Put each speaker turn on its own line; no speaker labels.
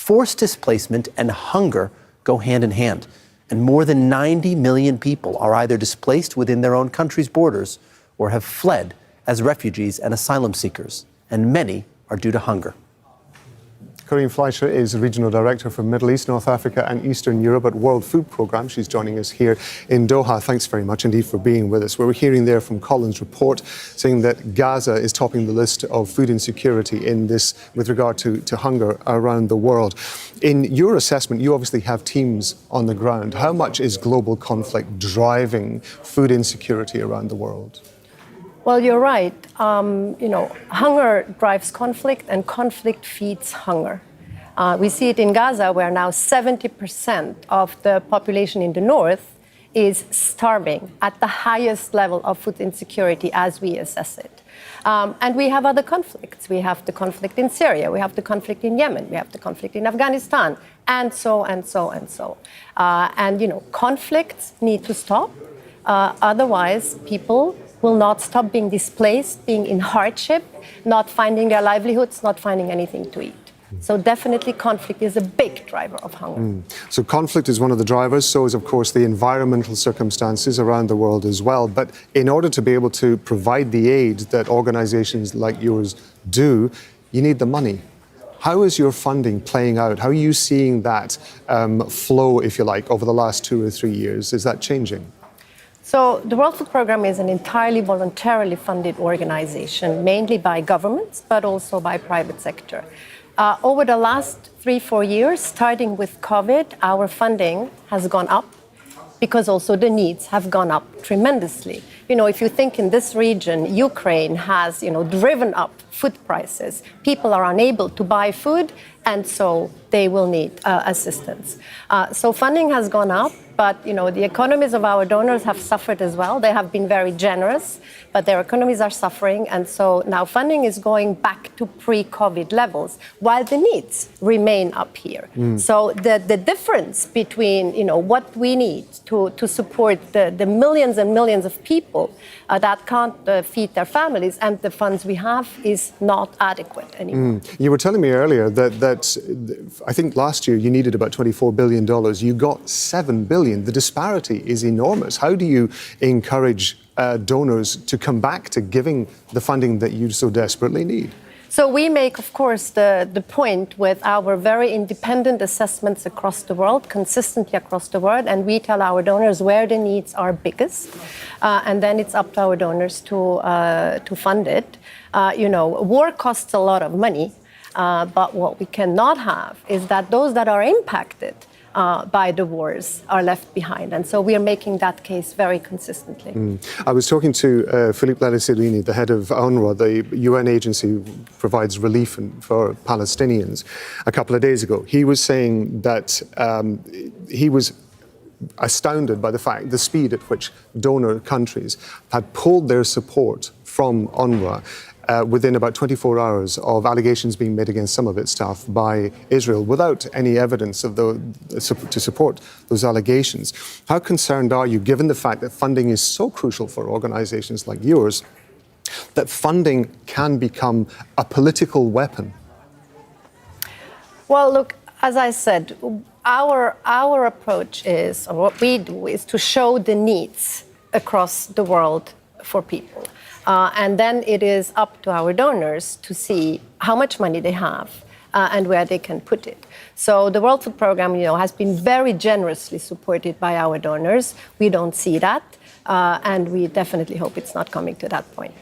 Forced displacement and hunger go hand in hand, and more than 90 million people are either displaced within their own country's borders or have fled as refugees and asylum seekers, and many are due to hunger.
Corinne Fleischer is Regional Director for Middle East, North Africa and Eastern Europe at World Food Programme. She's joining us here in Doha. Thanks very much indeed for being with us. We were hearing there from Colin's report saying that Gaza is topping the list of food insecurity in this with regard to hunger around the world. In your assessment, you obviously have teams on the ground. How much is global conflict driving food insecurity around the world?
Well, you're right. Hunger drives conflict, and conflict feeds hunger. We see it in Gaza, where now 70% of the population in the north is starving at the highest level of food insecurity as we assess it. And we have other conflicts. We have the conflict in Syria, we have the conflict in Yemen, we have the conflict in Afghanistan, and so. Conflicts need to stop. Otherwise, people will not stop being displaced, being in hardship, not finding their livelihoods, not finding anything to eat. So definitely conflict is a big driver of hunger.
So conflict is one of the drivers, so is of course the environmental circumstances around the world as well. But in order to be able to provide the aid that organisations like yours do, you need the money. How is your funding playing out? How are you seeing that flow, if you like, over the last 2 or 3 years? Is that changing?
So the World Food Programme is an entirely voluntarily funded organization, mainly by governments, but also by private sector. Over the last 3-4 years, starting with COVID, our funding has gone up because also the needs have gone up tremendously. If you think in this region, Ukraine has, driven up food prices. People are unable to buy food, and so they will need assistance. So funding has gone up, but, the economies of our donors have suffered as well. They have been very generous, but their economies are suffering. And so now funding is going back to pre-COVID levels, while the needs remain up here. So the difference between, what we need to support the millions and millions of people that can't feed their families and the funds we have is not adequate anymore.
You were telling me earlier that I think last year you needed about $24 billion. You got $7 billion. The disparity is enormous. How do you encourage donors to come back to giving the funding that you so desperately need?
So we make, of course, the point with our very independent assessments across the world, consistently across the world, and we tell our donors where the needs are biggest, and then it's up to our donors to fund it. War costs a lot of money, but what we cannot have is that those that are impacted by the wars are left behind. And so we are making that case very consistently.
I was talking to Philippe Ladicirini, the head of UNRWA, the UN agency who provides relief for Palestinians, a couple of days ago. He was saying that he was astounded by the speed at which donor countries had pulled their support from UNRWA within about 24 hours of allegations being made against some of its staff by Israel without any evidence of to support those allegations. How concerned are you, given the fact that funding is so crucial for organisations like yours, that funding can become a political weapon?
Well, look, as I said, our approach is, or what we do, is to show the needs across the world for people. And then it is up to our donors to see how much money they have and where they can put it. So the World Food Programme, has been very generously supported by our donors. We don't see that, and we definitely hope it's not coming to that point.